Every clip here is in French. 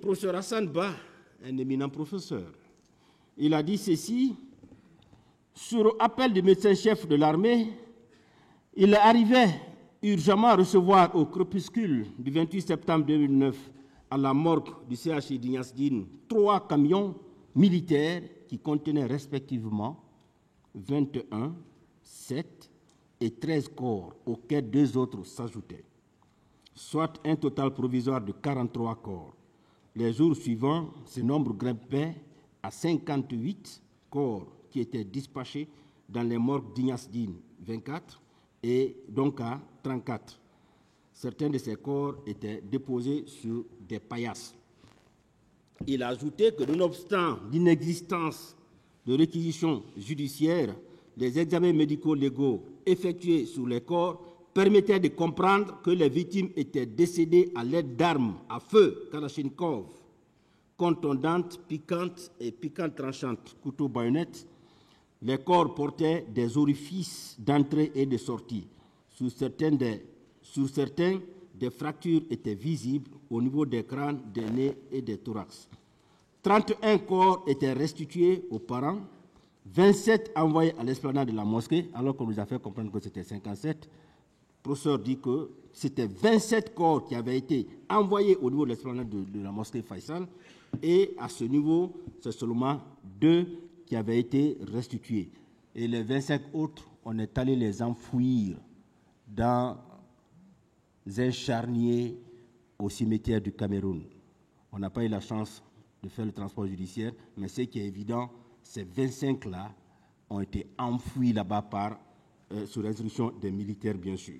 professeur Hassan Ba, un éminent professeur, il a dit ceci: sur appel du médecin-chef de l'armée, il arrivait urgemment à recevoir au crépuscule du 28 septembre 2009 à la morgue du CHU d'Ignace Dine 3 camions militaires qui contenaient respectivement 21, 7 et 13 corps, auxquels 2 autres s'ajoutaient, soit un total provisoire de 43 corps. Les jours suivants, ce nombre grimpait à 58 corps qui étaient dispatchés dans les morgues d'Ignace Dine 24 et donc à 34. Certains de ces corps étaient déposés sur des paillasses. Il a ajouté que, nonobstant l'inexistence de réquisitions judiciaires, les examens médicaux légaux effectués sur les corps permettaient de comprendre que les victimes étaient décédées à l'aide d'armes à feu Kalachnikov, contondantes, piquantes et piquantes tranchantes, couteau-baïonnette. Les corps portaient des orifices d'entrée et de sortie. Sur certains, des fractures étaient visibles au niveau des crânes, des nez et des thorax. 31 corps étaient restitués aux parents, 27 envoyés à l'esplanade de la mosquée, alors qu'on nous a fait comprendre que c'était 57. Le professeur dit que c'était 27 corps qui avaient été envoyés au niveau de l'esplanade de la mosquée Faisal, et à ce niveau, c'est seulement 2 qui avaient été restitués. Et les 25 autres, on est allé les enfouir dans un charnier au cimetière du Cameroun. On n'a pas eu la chance de faire le transport judiciaire, mais ce qui est évident, ces 25-là ont été enfouis là-bas sous l'instruction des militaires, bien sûr.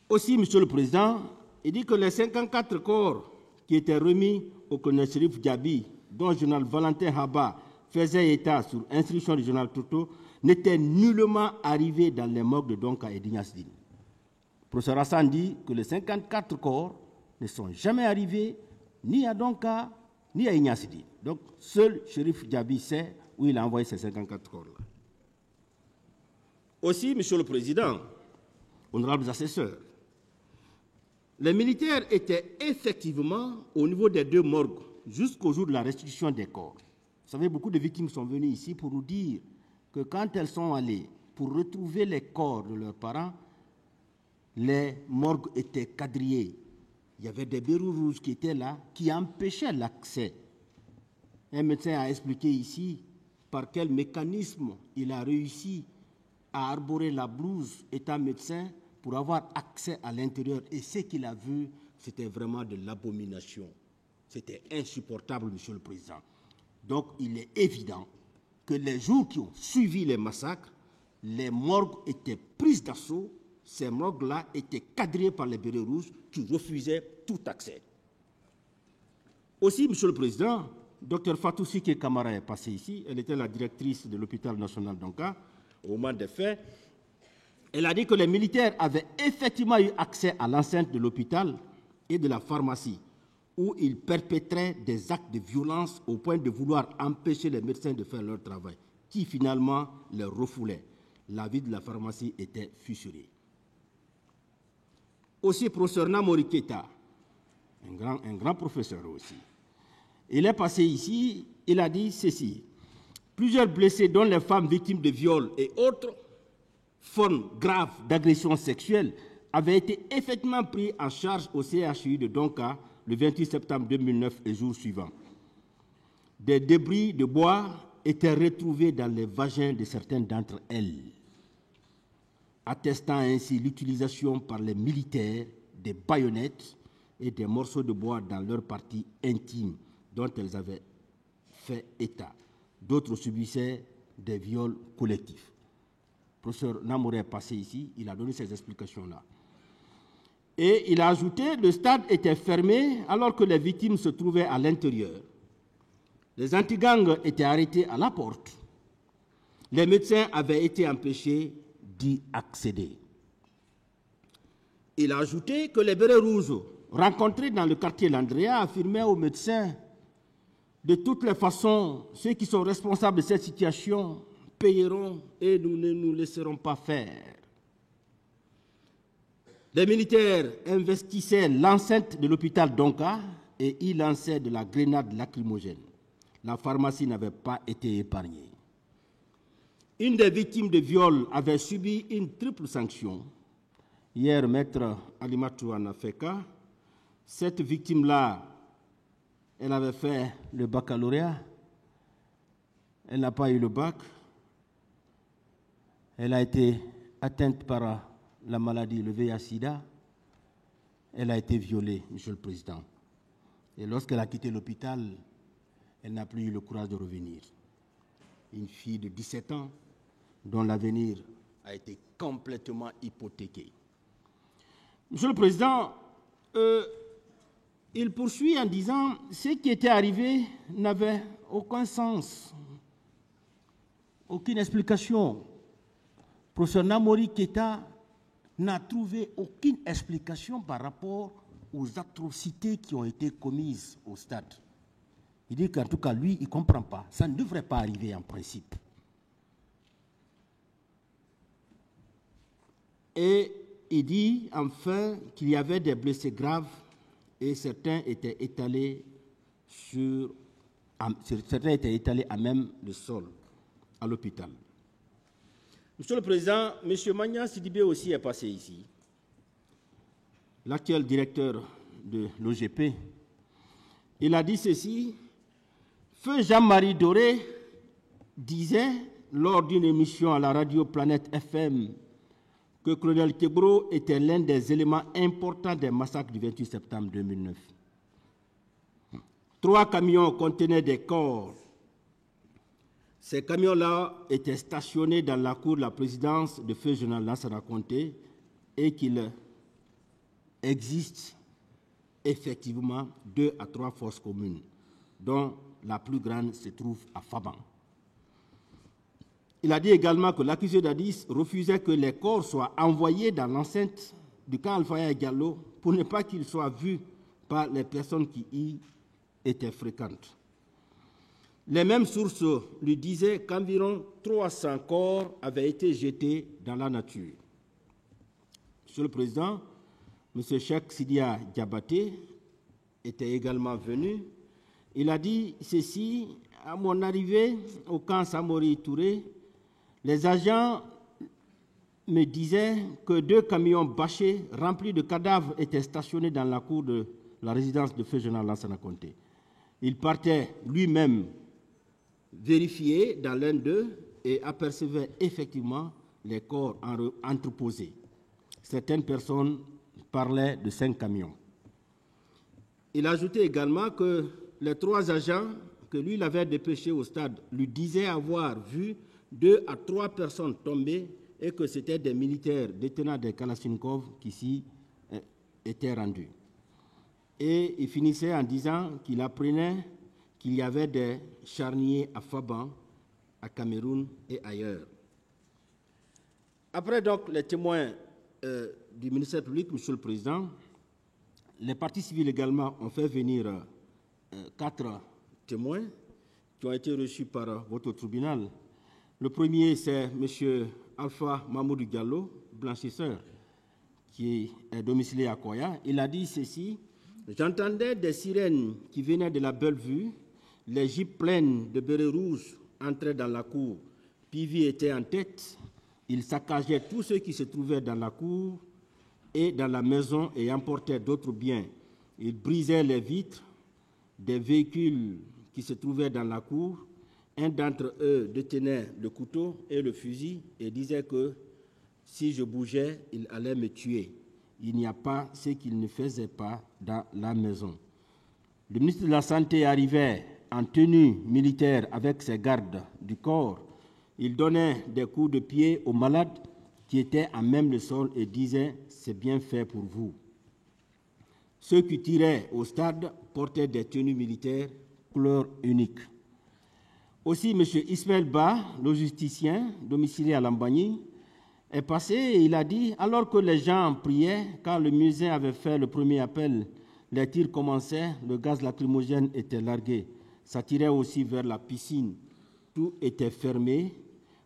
Aussi, Monsieur le Président, il dit que les 54 corps qui étaient remis au colonel Chérif Diaby, dont le journal Valentin Haba faisait état sur instruction du journal Toto, n'étaient nullement arrivés dans les morgues de Donka et d'Ignace Dine. Le professeur Hassan dit que les 54 corps ne sont jamais arrivés ni à Donka ni à Ignace Dine. Donc, seul Chérif Diaby sait où il a envoyé ces 54 corps-là. Aussi, Monsieur le Président, honorables assesseurs, les militaires étaient effectivement au niveau des 2 morgues jusqu'au jour de la restitution des corps. Vous savez, beaucoup de victimes sont venues ici pour nous dire que quand elles sont allées pour retrouver les corps de leurs parents, les morgues étaient quadrillées. Il y avait des verrous rouges qui étaient là, qui empêchaient l'accès. Un médecin a expliqué ici par quel mécanisme il a réussi à arborer la blouse étant médecin pour avoir accès à l'intérieur. Et ce qu'il a vu, c'était vraiment de l'abomination. C'était insupportable, Monsieur le Président. Donc, il est évident que les jours qui ont suivi les massacres, les morgues étaient prises d'assaut. Ces morgues-là étaient quadrillées par les bérets rouges qui refusaient tout accès. Aussi, Monsieur le Président, Dr Fatou Sike Kamara est passée ici. Elle était la directrice de l'hôpital national d'Onka au moment des faits. Elle a dit que les militaires avaient effectivement eu accès à l'enceinte de l'hôpital et de la pharmacie, où ils perpétraient des actes de violence au point de vouloir empêcher les médecins de faire leur travail, qui finalement les refoulaient. La vie de la pharmacie était fissurée. Aussi, professeur Namori Keita, un grand professeur aussi, il est passé ici, il a dit ceci: plusieurs blessés, dont les femmes victimes de viols et autres formes graves d'agression sexuelle, avaient été effectivement pris en charge au CHU de Donka le 28 septembre 2009 et jours suivants. Des débris de bois étaient retrouvés dans les vagins de certaines d'entre elles, attestant ainsi l'utilisation par les militaires des baïonnettes et des morceaux de bois dans leurs parties intimes dont elles avaient fait état. D'autres subissaient des viols collectifs. Le professeur Namoré est passé ici, il a donné ces explications-là. Et il a ajouté que le stade était fermé alors que les victimes se trouvaient à l'intérieur. Les antigangs étaient arrêtés à la porte. Les médecins avaient été empêchés d'y accéder. Il a ajouté que les bérets rouges rencontrés dans le quartier Landrea affirmaient aux médecins: de toutes les façons, ceux qui sont responsables de cette situation payeront et nous ne nous laisserons pas faire. Des militaires investissaient l'enceinte de l'hôpital Donka et y lançaient de la grenade lacrymogène. La pharmacie n'avait pas été épargnée. Une des victimes de viol avait subi une triple sanction. Hier, maître Alimatou en a fait cas. Cette victime-là, elle avait fait le baccalauréat. Elle n'a pas eu le bac. Elle a été atteinte par la maladie, le VIH-Sida. Elle a été violée, Monsieur le Président. Et lorsqu'elle a quitté l'hôpital, elle n'a plus eu le courage de revenir. Une fille de 17 ans dont l'avenir a été complètement hypothéqué. Monsieur le Président, il poursuit en disant « Ce qui était arrivé n'avait aucun sens, aucune explication. » Professeur Namori Keïta n'a trouvé aucune explication par rapport aux atrocités qui ont été commises au stade. Il dit qu'en tout cas, lui, il ne comprend pas. Ça ne devrait pas arriver en principe. Et il dit enfin qu'il y avait des blessés graves et certains étaient étalés à même le sol, à l'hôpital. Monsieur le Président, M. Magnan Sidibé aussi est passé ici. L'actuel directeur de l'OGP. Il a dit ceci. Feu Jean-Marie Doré disait lors d'une émission à la radio Planète FM que Colonel Kebro était l'un des éléments importants des massacres du 28 septembre 2009. 3 camions contenaient des corps. Ces camions-là étaient stationnés dans la cour de la présidence de feu général Lansana Conté et qu'il existe effectivement 2 à 3 fosses communes, dont la plus grande se trouve à Faban. Il a dit également que l'accusé d'Addis refusait que les corps soient envoyés dans l'enceinte du camp Alfaya Diallo pour ne pas qu'ils soient vus par les personnes qui y étaient fréquentes. Les mêmes sources lui disaient qu'environ 300 corps avaient été jetés dans la nature. Monsieur le Président, M. Cheikh Sidia Diabaté était également venu. Il a dit ceci: à mon arrivée au camp Samori Touré, les agents me disaient que 2 camions bâchés remplis de cadavres étaient stationnés dans la cour de la résidence de feu général Lansana Conté. Il partait lui-même vérifier dans l'un d'eux et apercevait effectivement les corps entreposés. Certaines personnes parlaient de 5 camions. Il ajoutait également que les 3 agents que lui avait dépêchés au stade lui disaient avoir vu 2 à 3 personnes tomber et que c'était des militaires détenant des Kalachnikov qui s'y étaient rendus. Et il finissait en disant qu'il apprenait qu'il y avait des charniers à Faban, à Cameroun et ailleurs. Après donc les témoins du ministère public, Monsieur le Président, les parties civiles également ont fait venir 4 témoins qui ont été reçus par votre tribunal. Le premier, c'est M. Alpha Mamoudou Diallo, blanchisseur, qui est domicilié à Koya. Il a dit ceci: j'entendais des sirènes qui venaient de la Bellevue, les jeeps pleines de bérets rouges entraient dans la cour. Pivi était en tête, il saccageait tous ceux qui se trouvaient dans la cour et dans la maison et emportait d'autres biens. Il brisait les vitres des véhicules qui se trouvaient dans la cour. Un d'entre eux détenait le couteau et le fusil et disait que si je bougeais, il allait me tuer. Il n'y a pas ce qu'il ne faisait pas dans la maison. Le ministre de la Santé arrivait en tenue militaire avec ses gardes du corps. Il donnait des coups de pied aux malades qui étaient à même le sol et disait « c'est bien fait pour vous ». Ceux qui tiraient au stade portaient des tenues militaires couleur unique. Aussi, M. Ismaël Ba, logisticien domicilié à Lambagny, est passé et il a dit « alors que les gens priaient, quand le musée avait fait le premier appel, les tirs commençaient, le gaz lacrymogène était largué. Ça tirait aussi vers la piscine. Tout était fermé.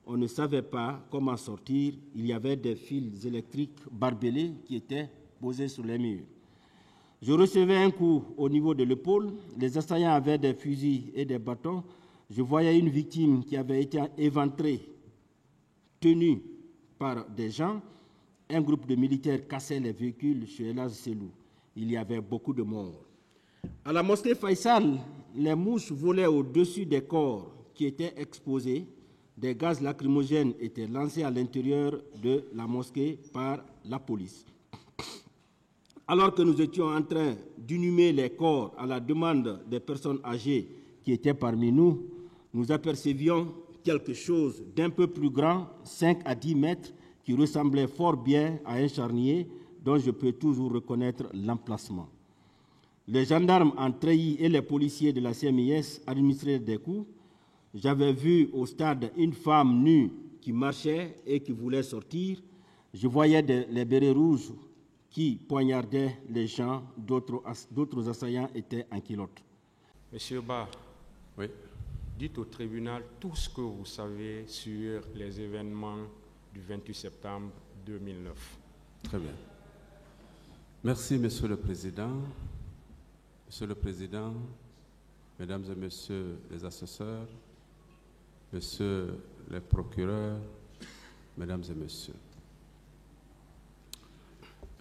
On ne savait pas comment sortir. Il y avait des fils électriques barbelés qui étaient posés sur les murs. Je recevais un coup au niveau de l'épaule. Les assaillants avaient des fusils et des bâtons. Je voyais une victime qui avait été éventrée, tenue par des gens. Un groupe de militaires cassait les véhicules chez Elhadj Selou. Il y avait beaucoup de morts. À la mosquée Faisal, les mouches volaient au-dessus des corps qui étaient exposés. Des gaz lacrymogènes étaient lancés à l'intérieur de la mosquée par la police. Alors que nous étions en train d'inhumer les corps à la demande des personnes âgées qui étaient parmi nous, nous apercevions quelque chose d'un peu plus grand, 5 à 10 mètres, qui ressemblait fort bien à un charnier dont je peux toujours reconnaître l'emplacement. Les gendarmes en treillis et les policiers de la CMIS administraient des coups. J'avais vu au stade une femme nue qui marchait et qui voulait sortir. Je voyais les bérets rouges qui poignardaient les gens, d'autres assaillants étaient en culotte. Monsieur Ba, oui. Dites au tribunal tout ce que vous savez sur les événements du 28 septembre 2009. Très bien. Merci, Monsieur le Président. Monsieur le Président, Mesdames et Messieurs les assesseurs, Messieurs les procureurs, Mesdames et Messieurs.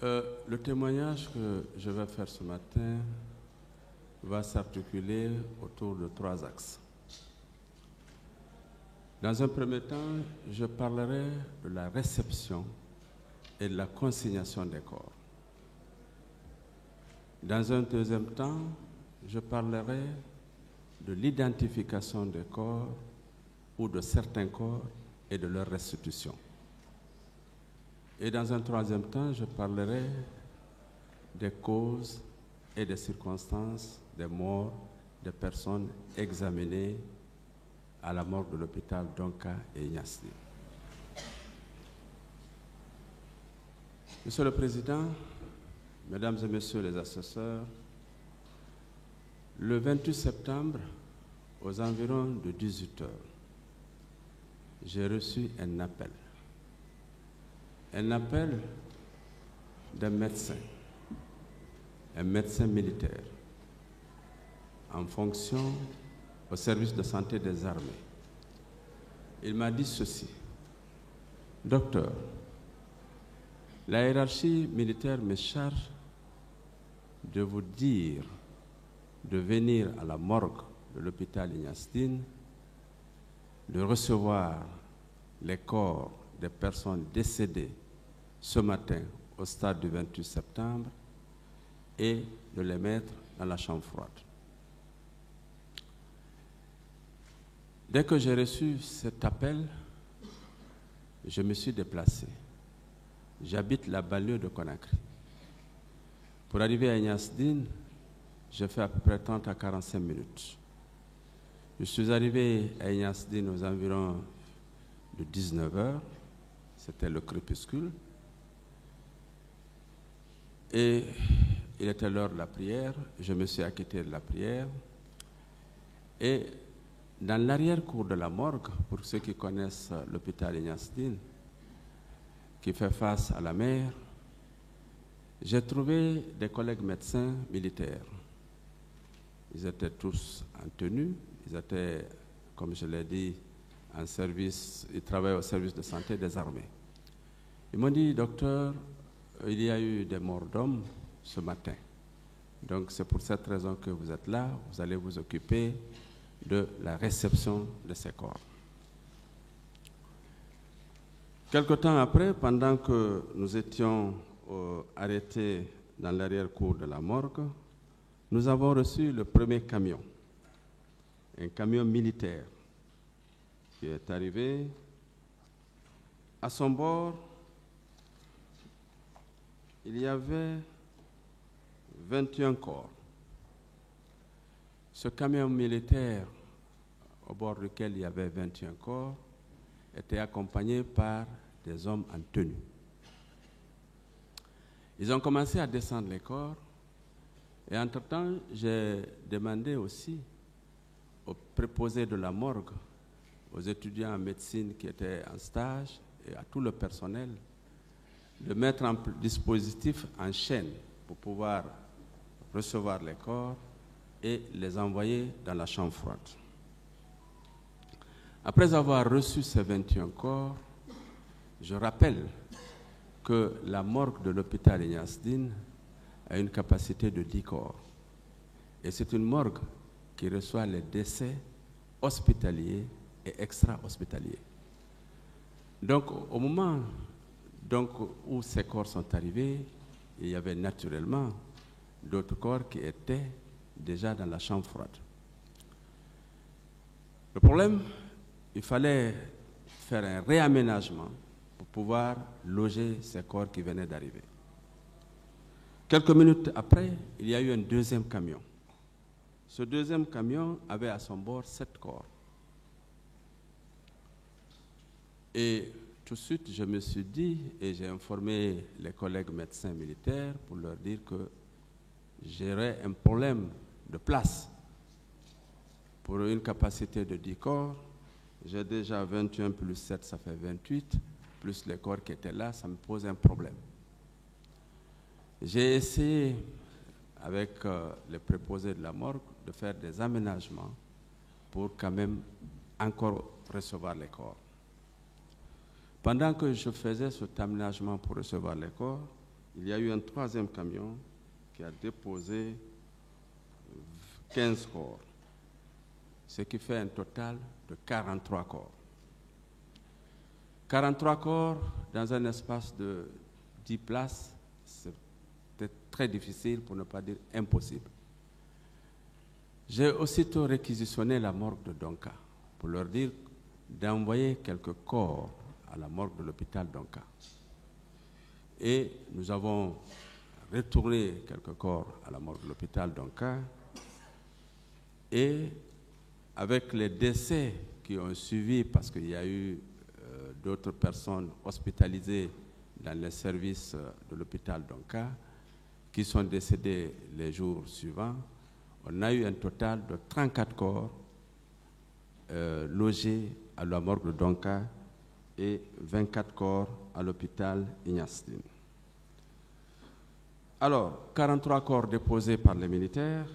Le témoignage que je vais faire ce matin va s'articuler autour de 3 axes. Dans un premier temps, je parlerai de la réception et de la consignation des corps. Dans un deuxième temps, je parlerai de l'identification des corps ou de certains corps et de leur restitution. Et dans un troisième temps, je parlerai des causes et des circonstances des morts des personnes examinées à la morgue de l'hôpital Donka et Ignace Ly. Monsieur le Président, Mesdames et Messieurs les assesseurs, le 28 septembre, aux environs de 18 heures, j'ai reçu un appel d'un médecin, un médecin militaire, en fonction au service de santé des armées. Il m'a dit ceci: Docteur, la hiérarchie militaire me charge de vous dire de venir à la morgue de l'hôpital Ignace Ly, de recevoir les corps des personnes décédées ce matin au stade du 28 septembre et de les mettre dans la chambre froide. Dès que j'ai reçu cet appel, je me suis déplacé. J'habite la banlieue de Conakry. Pour arriver à Ignace Ly, j'ai fait à peu près 30 à 45 minutes. Je suis arrivé à Ignace Ly aux environs de 19 heures. C'était le crépuscule. Et il était l'heure de la prière. Je me suis acquitté de la prière. Et dans l'arrière-cour de la morgue, pour ceux qui connaissent l'hôpital Ignace Ly, qui fait face à la mer, j'ai trouvé des collègues médecins militaires. Ils étaient tous en tenue, ils étaient, comme je l'ai dit, en service, ils travaillaient au service de santé des armées. Ils m'ont dit: docteur, il y a eu des morts d'hommes ce matin. Donc c'est pour cette raison que vous êtes là, vous allez vous occuper de la réception de ces corps. Quelque temps après, pendant que nous étions arrêtés dans l'arrière-cour de la morgue, nous avons reçu le premier camion, un camion militaire qui est arrivé. À son bord, il y avait 21 corps. Ce camion militaire, au bord duquel il y avait 21 corps, était accompagné par des hommes en tenue. Ils ont commencé à descendre les corps, et entre-temps, j'ai demandé aussi aux préposés de la morgue, aux étudiants en médecine qui étaient en stage et à tout le personnel de mettre en dispositif en chaîne pour pouvoir recevoir les corps et les envoyer dans la chambre froide. Après avoir reçu ces 21 corps, je rappelle que la morgue de l'hôpital Ignace Dine a une capacité de 10 corps. Et c'est une morgue qui reçoit les décès hospitaliers et extra-hospitaliers. Donc, au moment où ces corps sont arrivés, il y avait naturellement d'autres corps qui étaient déjà dans la chambre froide. Le problème, il fallait faire un réaménagement pour pouvoir loger ces corps qui venaient d'arriver. Quelques minutes après, il y a eu un deuxième camion. Ce deuxième camion avait à son bord 7 corps. Et tout de suite, je me suis dit, et j'ai informé les collègues médecins militaires pour leur dire que j'aurais un problème de place. Pour une capacité de 10 corps, j'ai déjà 21 plus 7, ça fait 28, plus les corps qui étaient là, ça me pose un problème. J'ai essayé, avec les préposés de la morgue, de faire des aménagements pour quand même encore recevoir les corps. Pendant que je faisais cet aménagement pour recevoir les corps, il y a eu un troisième camion qui a déposé 15 corps, ce qui fait un total de 43 corps. 43 corps dans un espace de 10 places, c'était très difficile, pour ne pas dire impossible. J'ai aussitôt réquisitionné la morgue de Donka pour leur dire d'envoyer quelques corps à la morgue de l'hôpital Donka. Et nous avons retourné quelques corps à la morgue de l'hôpital Donka. Et avec les décès qui ont suivi, parce qu'il y a eu d'autres personnes hospitalisées dans les services de l'hôpital Donka, qui sont décédées les jours suivants, on a eu un total de 34 corps logés à la morgue de Donka et 24 corps à l'hôpital Ignace Dine. Alors, 43 corps déposés par les militaires.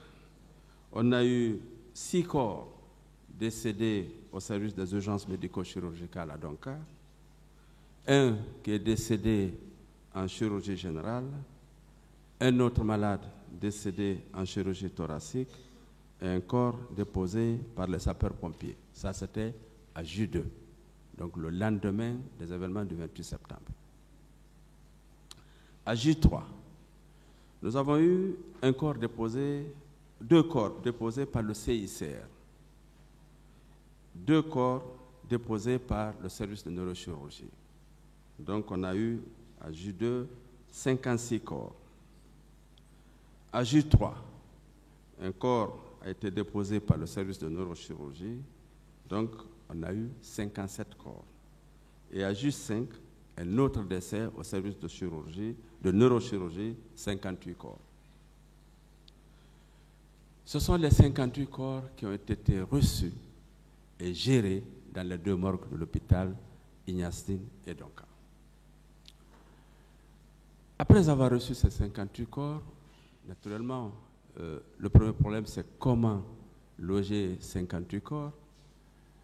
On a eu 6 corps décédés au service des urgences médico-chirurgicales à Donka, un qui est décédé en chirurgie générale, un autre malade décédé en chirurgie thoracique et un corps déposé par les sapeurs-pompiers. Ça, c'était à J2, donc le lendemain des événements du 28 septembre. À J3, nous avons eu deux corps déposés par le CICR, 2 corps déposés par le service de neurochirurgie. Donc on a eu à J2 56 corps. À J3, un corps a été déposé par le service de neurochirurgie, donc on a eu 57 corps. Et à J5, un autre décès au service de chirurgie, de neurochirurgie, 58 corps. Ce sont les 58 corps qui ont été reçus et gérés dans les 2 morgues de l'hôpital Ignace Dine et Donka. Après avoir reçu ces 58 corps, naturellement, le premier problème, c'est comment loger 58 corps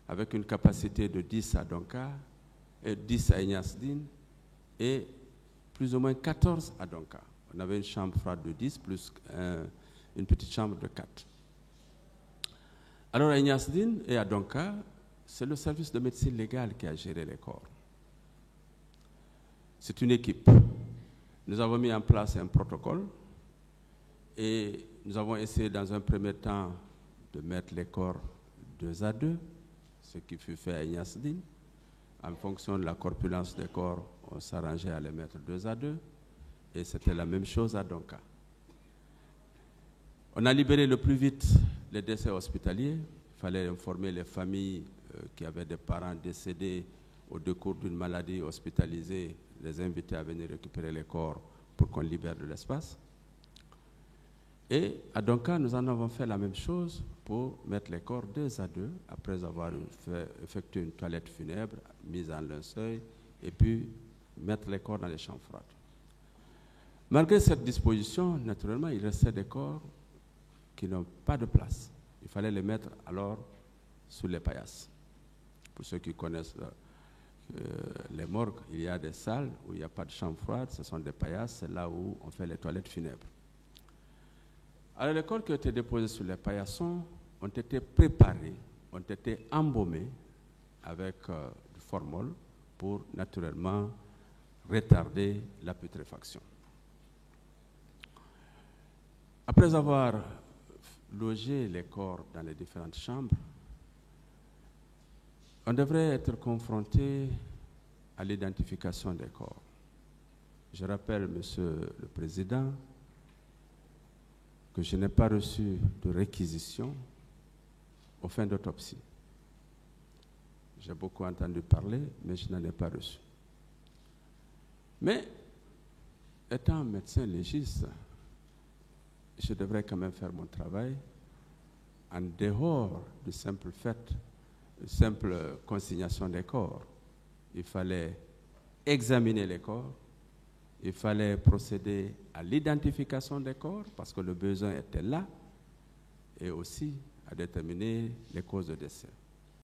avec une capacité de 10 à Donka, et 10 à Ignace Dine et plus ou moins 14 à Donka. On avait une chambre froide de 10 plus une petite chambre de 4. Alors à Ignace Dine et à Donka, c'est le service de médecine légale qui a géré les corps. C'est une équipe. Nous avons mis en place un protocole et nous avons essayé dans un premier temps de mettre les corps 2 à 2, ce qui fut fait à Ignace Dine. En fonction de la corpulence des corps, on s'arrangeait à les mettre 2 à 2 et c'était la même chose à Donka. On a libéré le plus vite les décès hospitaliers. Il fallait informer les familles qui avaient des parents décédés au décours d'une maladie hospitalisée, les inviter à venir récupérer les corps pour qu'on libère de l'espace. Et à Donka, nous en avons fait la même chose pour mettre les corps 2 à 2, après avoir effectué une toilette funèbre, mise en linceul, et puis mettre les corps dans les chambres froides. Malgré cette disposition, naturellement, il restait des corps qui n'ont pas de place. Il fallait les mettre alors sous les paillasses. Pour ceux qui connaissent les morgues, il y a des salles où il n'y a pas de chambre froide, ce sont des paillasses, c'est là où on fait les toilettes funèbres. Alors les corps qui ont été déposés sur les paillassons ont été préparés, ont été embaumés avec du formol pour naturellement retarder la putréfaction. Après avoir logé les corps dans les différentes chambres, on devrait être confronté à l'identification des corps. Je rappelle, Monsieur le Président, que je n'ai pas reçu de réquisition aux fins d'autopsie. J'ai beaucoup entendu parler, mais je n'en ai pas reçu. Mais, étant médecin légiste, je devrais quand même faire mon travail en dehors du simple fait, simple consignation des corps. Il fallait examiner les corps, il fallait procéder à l'identification des corps parce que le besoin était là et aussi à déterminer les causes de décès.